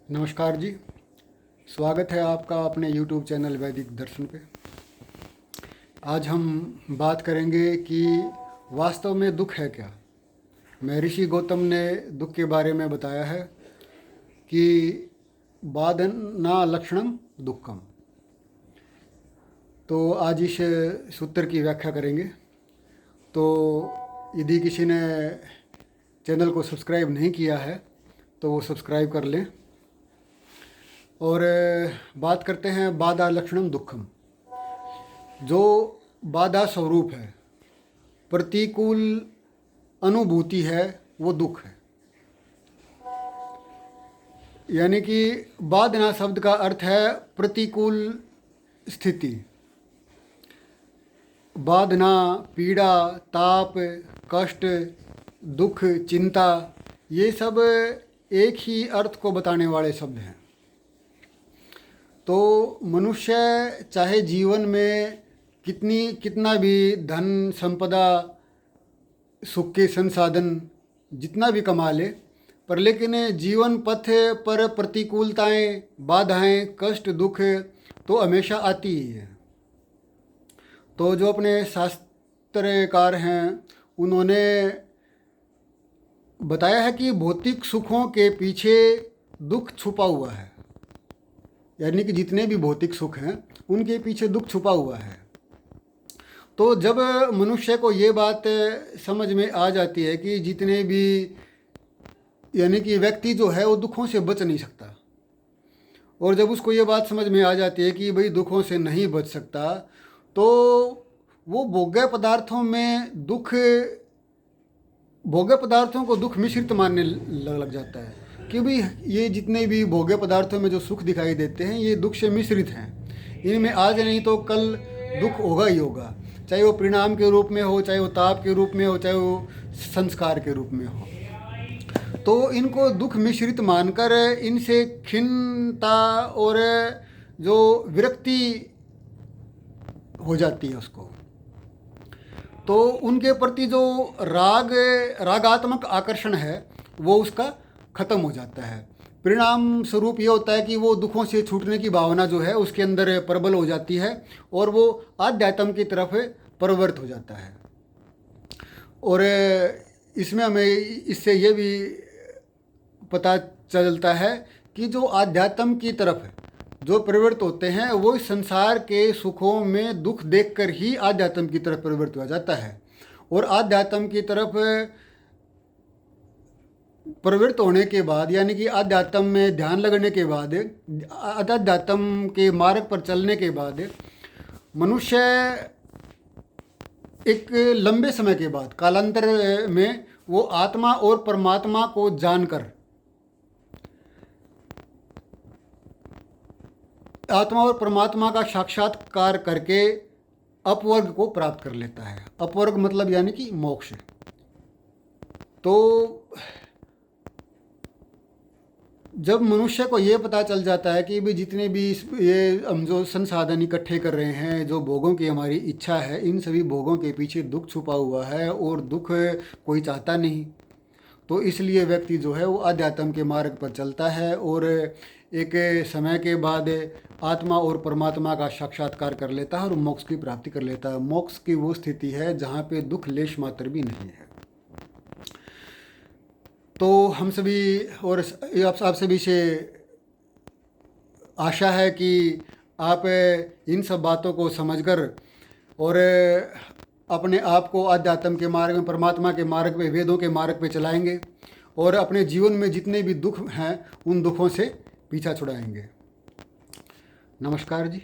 नमस्कार जी। स्वागत है आपका अपने YouTube चैनल वैदिक दर्शन पे। आज हम बात करेंगे कि वास्तव में दुख है क्या। महर्षि गौतम ने दुख के बारे में बताया है कि बाधना लक्षणम दुखम। तो आज इस सूत्र की व्याख्या करेंगे। तो यदि किसी ने चैनल को सब्सक्राइब नहीं किया है तो वो सब्सक्राइब कर लें। और बात करते हैं बाधा लक्षणम दुखम। जो बाधा स्वरूप है, प्रतिकूल अनुभूति है, वो दुख है। यानी कि बाधना शब्द का अर्थ है प्रतिकूल स्थिति। बाधना पीड़ा, ताप, कष्ट, दुख, चिंता, ये सब एक ही अर्थ को बताने वाले शब्द हैं। तो मनुष्य चाहे जीवन में कितना भी धन संपदा, सुख के संसाधन जितना भी कमा ले, पर लेकिन जीवन पथ पर प्रतिकूलताएं, बाधाएं, कष्ट, दुख तो हमेशा आती ही है। तो जो अपने शास्त्रकार हैं उन्होंने बताया है कि भौतिक सुखों के पीछे दुख छुपा हुआ है। यानी कि जितने भी भौतिक सुख हैं उनके पीछे दुख छुपा हुआ है। तो जब मनुष्य को ये बात समझ में आ जाती है कि जितने भी, यानी कि व्यक्ति जो है वो दुखों से बच नहीं सकता, और जब उसको ये बात समझ में आ जाती है कि भाई दुखों से नहीं बच सकता, तो वो भोग्य पदार्थों में दुख, भोग्य पदार्थों को दुख मिश्रित मानने लग जाता है कि भाई ये जितने भी भोग्य पदार्थों में जो सुख दिखाई देते हैं ये दुख से मिश्रित हैं। इनमें आज नहीं तो कल दुख होगा ही होगा, चाहे वो परिणाम के रूप में हो, चाहे वो ताप के रूप में हो, चाहे वो संस्कार के रूप में हो। तो इनको दुख मिश्रित मानकर इनसे खिन्नता और जो विरक्ति हो जाती है उसको, तो उनके प्रति जो रागात्मक आकर्षण है वो उसका ख़त्म हो जाता है। परिणाम स्वरूप ये होता है कि वो दुखों से छूटने की भावना जो है उसके अंदर प्रबल हो जाती है और वो आध्यात्म की तरफ प्रवृत्त हो जाता है। और इसमें हमें इससे ये भी पता चलता है कि जो आध्यात्म की तरफ जो प्रवृत्त होते हैं वो इस संसार के सुखों में दुख देखकर ही आध्यात्म की तरफ प्रवृत्त हो जाता है। और आध्यात्म की तरफ प्रवृत्त होने के बाद, यानी कि आध्यात्म में ध्यान लगने के बाद, आध्यात्म के मार्ग पर चलने के बाद मनुष्य एक लंबे समय के बाद, कालांतर में, वो आत्मा और परमात्मा को जानकर, आत्मा और परमात्मा का साक्षात्कार करके अपवर्ग को प्राप्त कर लेता है। अपवर्ग मतलब यानी कि मोक्ष। तो जब मनुष्य को ये पता चल जाता है कि भी जितने भी ये हम जो संसाधन इकट्ठे कर रहे हैं, जो भोगों की हमारी इच्छा है, इन सभी भोगों के पीछे दुख छुपा हुआ है और दुख कोई चाहता नहीं, तो इसलिए व्यक्ति जो है वो आध्यात्म के मार्ग पर चलता है और एक समय के बाद आत्मा और परमात्मा का साक्षात्कार कर लेता है और मोक्ष की प्राप्ति कर लेता है। मोक्ष की वो स्थिति है जहाँ पे दुख लेश मात्र भी नहीं है। तो हम सभी और आप सभी से आशा है कि आप इन सब बातों को समझकर और अपने आप को आध्यात्म के मार्ग में, परमात्मा के मार्ग पे, वेदों के मार्ग पे चलाएंगे और अपने जीवन में जितने भी दुख हैं उन दुखों से पीछा छुड़ाएंगे। नमस्कार जी।